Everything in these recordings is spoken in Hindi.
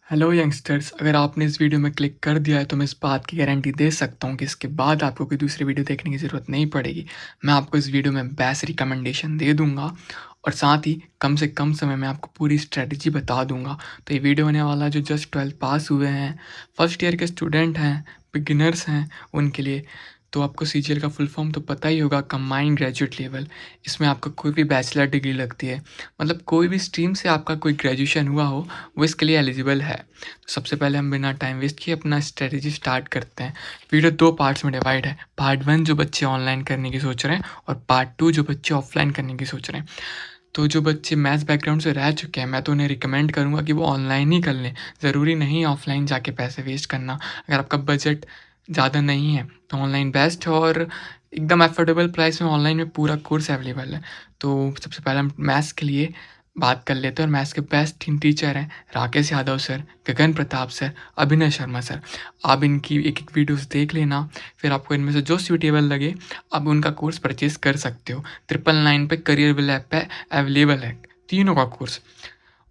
हेलो यंगस्टर्स, अगर आपने इस वीडियो में क्लिक कर दिया है तो मैं इस बात की गारंटी दे सकता हूँ कि इसके बाद आपको कोई दूसरी वीडियो देखने की ज़रूरत नहीं पड़ेगी। मैं आपको इस वीडियो में बेस्ट रिकमेंडेशन दे दूँगा और साथ ही कम से कम समय में आपको पूरी स्ट्रेटजी बता दूँगा। तो ये वीडियो होने वाला है जो जस्ट 12th पास हुए हैं, फर्स्ट ईयर के स्टूडेंट हैं, बिगिनर्स हैं, उनके लिए। तो आपको सीजीएल का फुल फॉर्म तो पता ही होगा, कंबाइंड ग्रेजुएट लेवल। इसमें आपका कोई भी बैचलर डिग्री लगती है, मतलब कोई भी स्ट्रीम से आपका कोई ग्रेजुएशन हुआ हो वो इसके लिए एलिजिबल है। तो सबसे पहले हम बिना टाइम वेस्ट किए अपना स्ट्रेटजी स्टार्ट करते हैं। वीडियो 2 पार्ट्स में डिवाइड है। पार्ट 1 जो बच्चे ऑनलाइन करने की सोच रहे हैं और पार्ट 2 जो बच्चे ऑफलाइन करने की सोच रहे हैं। तो जो बच्चे मैथ्स बैकग्राउंड से रह चुके हैं, मैं तो उन्हें रिकमेंड करूँगा कि वो ऑनलाइन ही कर लें। ज़रूरी नहीं है ऑफलाइन जाके पैसे वेस्ट करना। अगर आपका बजट ज़्यादा नहीं है तो ऑनलाइन बेस्ट है और एकदम अफोर्डेबल प्राइस में ऑनलाइन में पूरा कोर्स अवेलेबल है। तो सबसे पहले हम मैथ्स के लिए बात कर लेते हैं और मैथ्स के बेस्ट 3 टीचर हैं, राकेश यादव सर, गगन प्रताप सर, अभिनय शर्मा सर। आप इनकी एक-एक वीडियोज़ देख लेना, फिर आपको इनमें से जो सूटेबल लगे आप उनका कोर्स परचेज़ कर सकते हो। 999 पे करियरविल ऐप पे अवेलेबल है, तीनों का कोर्स।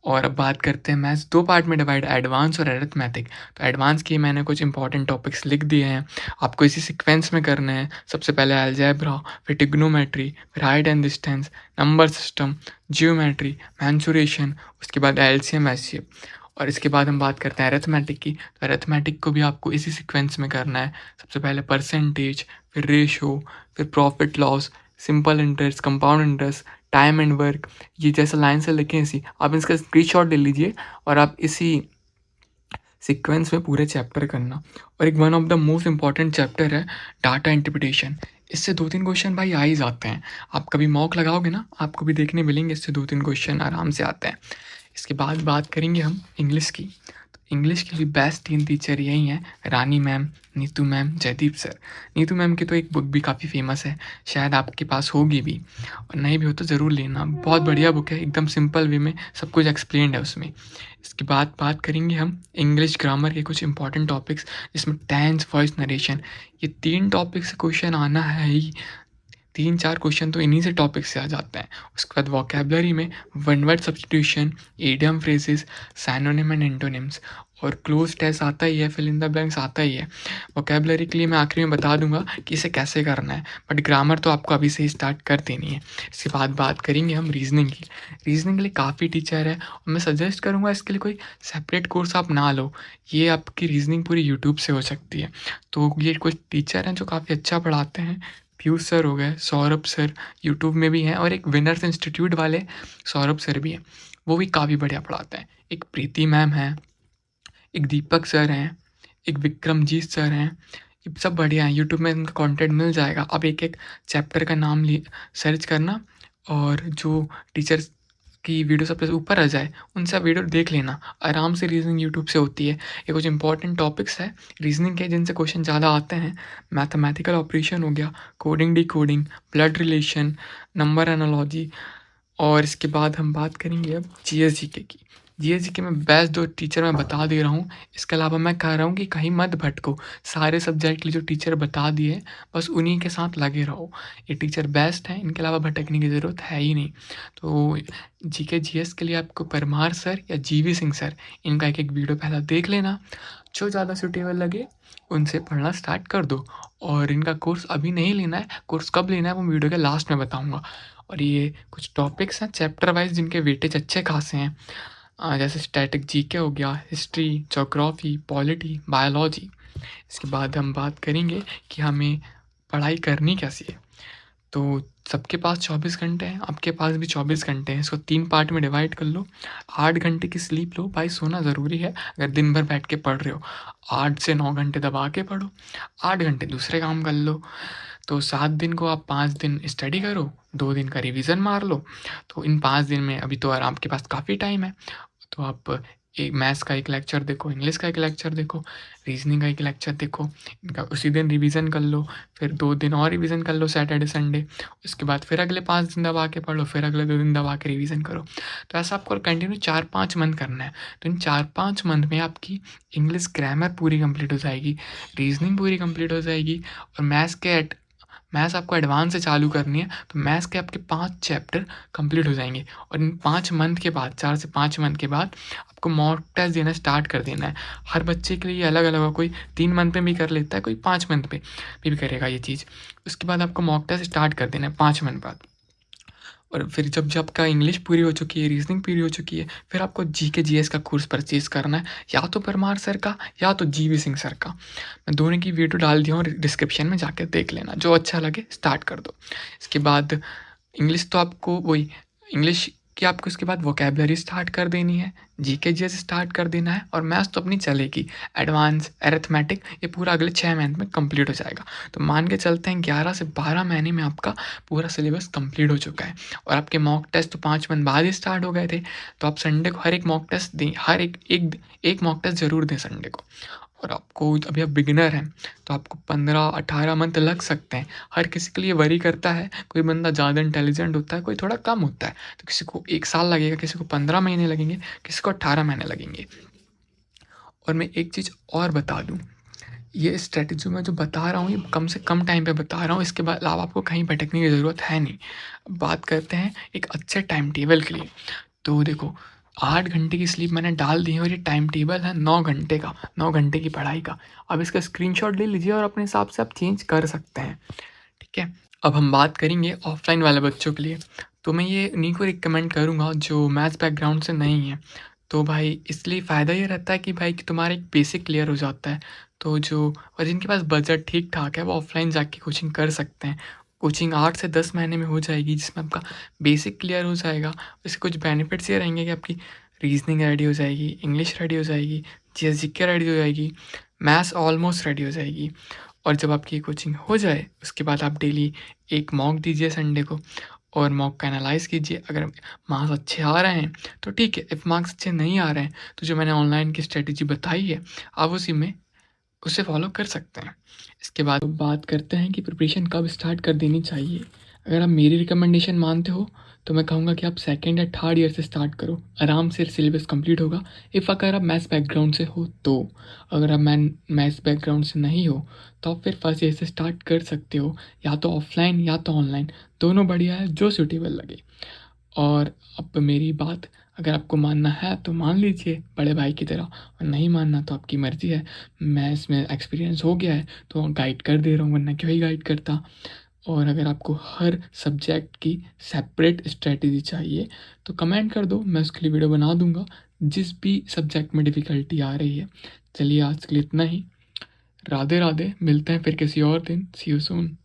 और अब बात करते हैं मैथ्स 2 पार्ट में डिवाइड, एडवांस और अरिथमेटिक। तो एडवांस के मैंने कुछ इंपॉर्टेंट टॉपिक्स लिख दिए हैं, आपको इसी सीक्वेंस में करने हैं। सबसे पहले अलजेब्रा, फिर ट्रिग्नोमेट्री, फिर height and distance, number system, geometry, mensuration, उसके बाद एलसीएम, एचसीएफ। और इसके बाद हम बात करते हैं अरिथमेटिक की। तो अरिथमेटिक को भी आपको इसी सीक्वेंस में करना है। सबसे पहले परसेंटेज, फिर रेशो, फिर profit loss, simple interest, compound interest, time and work. ये जैसे लाइन से लिखे इसी, आप इसका स्क्रीनशॉट ले लीजिए और आप इसी सीक्वेंस में पूरे चैप्टर करना। और एक one of the most important chapter है डाटा इंटरप्रिटेशन। इससे 2-3 क्वेश्चन भाई आ ही जाते हैं। आप कभी मॉक लगाओगे ना, आपको भी देखने मिलेंगे, इससे 2-3 क्वेश्चन आराम से आते हैं। इसके बाद बात करेंगे हम इंग्लिश की। तो इंग्लिश के लिए बेस्ट 3 टीचर यही हैं, Rani ma'am, Neetu ma'am, Jaydeep sir. Neetu ma'am की तो एक बुक भी काफ़ी फेमस है, शायद आपके पास होगी भी, और नहीं भी हो तो ज़रूर लेना। बहुत बढ़िया बुक है, एकदम सिंपल वे में सब कुछ एक्सप्लेन्ड है उसमें। इसके बाद बात करेंगे हम इंग्लिश ग्रामर के कुछ इंपॉर्टेंट टॉपिक्स, जिसमें टेंस, वॉइस, नरेशन, ये 3 टॉपिक से क्वेश्चन आना है ही। 3-4 क्वेश्चन तो इन्हीं से टॉपिक से आ जाते हैं। उसके बाद वोकैब्युलरी में one word substitution, idiom phrases, synonym and antonyms, और क्लोज टेस्ट आता ही है, फिल इन द ब्लैंक्स आता ही है। वोकैब्युलरी के लिए मैं आखिरी में बता दूंगा कि इसे कैसे करना है, बट ग्रामर तो आपको अभी से ही स्टार्ट कर देनी है। इसके बाद बात करेंगे हम रीजनिंग की। रीजनिंग के लिए काफ़ी टीचर है और मैं सजेस्ट करूँगा इसके लिए कोई सेपरेट कोर्स आप ना लो। ये आपकी रीजनिंग पूरी यूट्यूब से हो सकती है। तो ये कुछ टीचर हैं जो काफ़ी अच्छा पढ़ाते हैं। पीयूष सर हो गए, सौरभ सर यूट्यूब में भी हैं, और एक विनर्स इंस्टीट्यूट वाले सौरभ सर भी हैं, वो भी काफ़ी बढ़िया पढ़ाते हैं। एक प्रीति मैम हैं, एक दीपक सर हैं, एक विक्रमजीत सर हैं। ये सब बढ़िया हैं, यूट्यूब में इनका कंटेंट मिल जाएगा। आप एक-एक चैप्टर का नाम सर्च करना और जो टीचर्स की वीडियो सबसे ऊपर आ जाए उनसे आप वीडियो देख लेना। आराम से रीजनिंग यूट्यूब से होती है। ये कुछ इंपॉर्टेंट टॉपिक्स हैं रीजनिंग के जिनसे क्वेश्चन ज़्यादा आते हैं। मैथमेटिकल ऑपरेशन हो गया, coding decoding, blood relation, number analogy. और इसके बाद हम बात करेंगे अब जीएस जीके की। जीएस जीके में बेस्ट 2 टीचर मैं बता दे रहा हूँ। इसके अलावा मैं कह रहा हूँ कि कहीं मत भटको, सारे सब्जेक्ट के लिए जो टीचर बता दिए बस उन्हीं के साथ लगे रहो। ये टीचर बेस्ट हैं, इनके अलावा भटकने की ज़रूरत है ही नहीं। तो जीके जीएस के लिए आपको परमार सर या जीवी सिंह सर, इनका एक-एक वीडियो पहले देख लेना। जो ज़्यादा सूटेबल लगे उनसे पढ़ना स्टार्ट कर दो। और इनका कोर्स अभी नहीं लेना है, कोर्स कब लेना है वो वीडियो के लास्ट में बताऊँगा। और ये कुछ टॉपिक्स हैं चैप्टर वाइज जिनके वेटेज अच्छे खासे हैं, जैसे स्टैटिक जीके हो गया, हिस्ट्री, ज्योग्राफी, पॉलिटी, बायोलॉजी। इसके बाद हम बात करेंगे कि हमें पढ़ाई करनी कैसी है। तो सबके पास 24 घंटे हैं, आपके पास भी 24 घंटे हैं। इसको 3 पार्ट में डिवाइड कर लो। 8 घंटे की स्लीप लो, भाई सोना ज़रूरी है अगर दिन भर बैठ के पढ़ रहे हो। 8 से 9 घंटे दबा के पढ़ो, 8 घंटे दूसरे काम कर लो। तो 7 दिन को आप 5 दिन स्टडी करो, 2 दिन का रिवीजन मार लो। तो इन 5 दिन में अभी तो आपके पास काफ़ी टाइम है। तो आप एक मैथ्स का एक लेक्चर देखो, इंग्लिश का एक लेक्चर देखो, रीजनिंग का एक लेक्चर देखो, इनका उसी दिन रिवीजन कर लो, फिर 2 दिन और रिवीजन कर लो सैटरडे संडे। उसके बाद फिर अगले 5 दिन दबा के पढ़ लो, फिर अगले 2 दिन दबा के रिवीजन करो। तो ऐसा आपको कंटिन्यू 4-5 मंथ करना है। तो इन 4-5 मंथ में आपकी इंग्लिश ग्रामर पूरी कंप्लीट हो जाएगी, रीजनिंग पूरी कंप्लीट हो जाएगी, और मैथ्स के मैथ्स आपको एडवांस से चालू करनी है तो मैथ्स के आपके 5 चैप्टर कंप्लीट हो जाएंगे और इन 5 मंथ के बाद 4 से 5 मंथ के बाद आपको मॉक टेस्ट देना स्टार्ट कर देना है। हर बच्चे के लिए अलग अलग होगा, कोई 3 मंथ में भी कर लेता है, कोई 5 मंथ में भी करेगा ये चीज़। उसके बाद आपको मॉक टेस्ट स्टार्ट कर देना है 5 मंथ बाद। और फिर जब जब का इंग्लिश पूरी हो चुकी है, रीजनिंग पूरी हो चुकी है, फिर आपको जीके जीएस का कोर्स परचेज करना है, या तो परमार सर का या तो जीवी सिंह सर का। मैं दोनों की वीडियो डाल दिया हूँ डिस्क्रिप्शन में, जाकर देख लेना, जो अच्छा लगे स्टार्ट कर दो। इसके बाद इंग्लिश तो आपको वही इंग्लिश कि आपको इसके बाद वोकेबलरी स्टार्ट कर देनी है, जीके जीएस स्टार्ट कर देना है, और मैथ्स तो अपनी चलेगी। एडवांस अरिथमेटिक ये पूरा अगले 6 महीने में कंप्लीट हो जाएगा। तो मान के चलते हैं 11 से 12 महीने में आपका पूरा सिलेबस कंप्लीट हो चुका है। और आपके मॉक टेस्ट तो 5 मंथ बाद ही स्टार्ट हो गए थे, तो आप संडे को हर एक मॉक टेस्ट दें, हर एक मॉक टेस्ट ज़रूर दें संडे को। और आपको अभी आप बिगिनर हैं तो आपको 15-18 मंथ लग सकते हैं। हर किसी के लिए वरी करता है, कोई बंदा ज़्यादा इंटेलिजेंट होता है, कोई थोड़ा कम होता है, तो किसी को 1 साल लगेगा, किसी को 15 महीने लगेंगे, किसी को 18 महीने लगेंगे। और मैं एक चीज़ और बता दूँ, ये स्ट्रेटजी मैं जो बता रहा हूँ ये कम से कम टाइम पे बता रहा हूँ, इसके अलावा आपको कहीं भटकने की ज़रूरत है नहीं। अब बात करते हैं एक अच्छे टाइम टेबल के लिए। तो देखो, 8 घंटे की स्लीप मैंने डाल दी है और ये टाइम टेबल है 9 घंटे का, 9 घंटे की पढ़ाई का। अब इसका स्क्रीनशॉट ले लीजिए और अपने हिसाब से आप चेंज कर सकते हैं, ठीक है। अब हम बात करेंगे ऑफलाइन वाले बच्चों के लिए। तो मैं ये उन्हीं को रिकमेंड करूँगा जो मैथ्स बैकग्राउंड से नहीं है। तो भाई इसलिए फ़ायदा ये रहता है कि भाई कि तुम्हारा एक बेसिक क्लियर हो जाता है। तो जो और जिनके पास बजट ठीक-ठाक है वो ऑफलाइन जाके कोचिंग कर सकते हैं। कोचिंग 8 से 10 महीने में हो जाएगी, जिसमें आपका बेसिक क्लियर हो जाएगा। इसके कुछ बेनिफिट्स ये रहेंगे कि आपकी रीज़निंग रेडी हो जाएगी, इंग्लिश रेडी हो जाएगी, जीएस जीके रेडी हो जाएगी, मैथ्स ऑलमोस्ट रेडी हो जाएगी। और जब आपकी ये कोचिंग हो जाए उसके बाद आप डेली एक मॉक दीजिए संडे को, और मॉक का एनालाइज़ कीजिए। अगर मार्क्स अच्छे आ रहे हैं तो ठीक है, इफ़ मार्क्स अच्छे नहीं आ रहे हैं तो जो मैंने ऑनलाइन की स्ट्रेटजी बताई है आप उसे फॉलो कर सकते हैं। इसके बाद बात करते हैं कि प्रिपरेशन कब स्टार्ट कर देनी चाहिए। अगर आप मेरी रिकमेंडेशन मानते हो तो मैं कहूँगा कि आप सेकंड या थर्ड ईयर से स्टार्ट करो, आराम से सिलेबस कंप्लीट होगा। इफ़ अगर आप मैथ्स बैकग्राउंड से हो तो, अगर आप मैथ्स बैकग्राउंड से नहीं हो तो आप फिर फर्स्ट ईयर से स्टार्ट कर सकते हो, या तो ऑफलाइन या तो ऑनलाइन, दोनों बढ़िया है, जो सूटेबल लगे। और अब मेरी बात अगर आपको मानना है तो मान लीजिए बड़े भाई की तरह, और नहीं मानना तो आपकी मर्ज़ी है। मैं इसमें एक्सपीरियंस हो गया है तो गाइड कर दे रहा हूँ, वरना क्यों ही गाइड करता। और अगर आपको हर सब्जेक्ट की सेपरेट स्ट्रेटजी चाहिए तो कमेंट कर दो, मैं उसके लिए वीडियो बना दूंगा, जिस भी सब्जेक्ट में डिफ़िकल्टी आ रही है। चलिए आज के लिए इतना ही। राधे राधे, मिलते हैं फिर किसी और दिन। सी यू सून।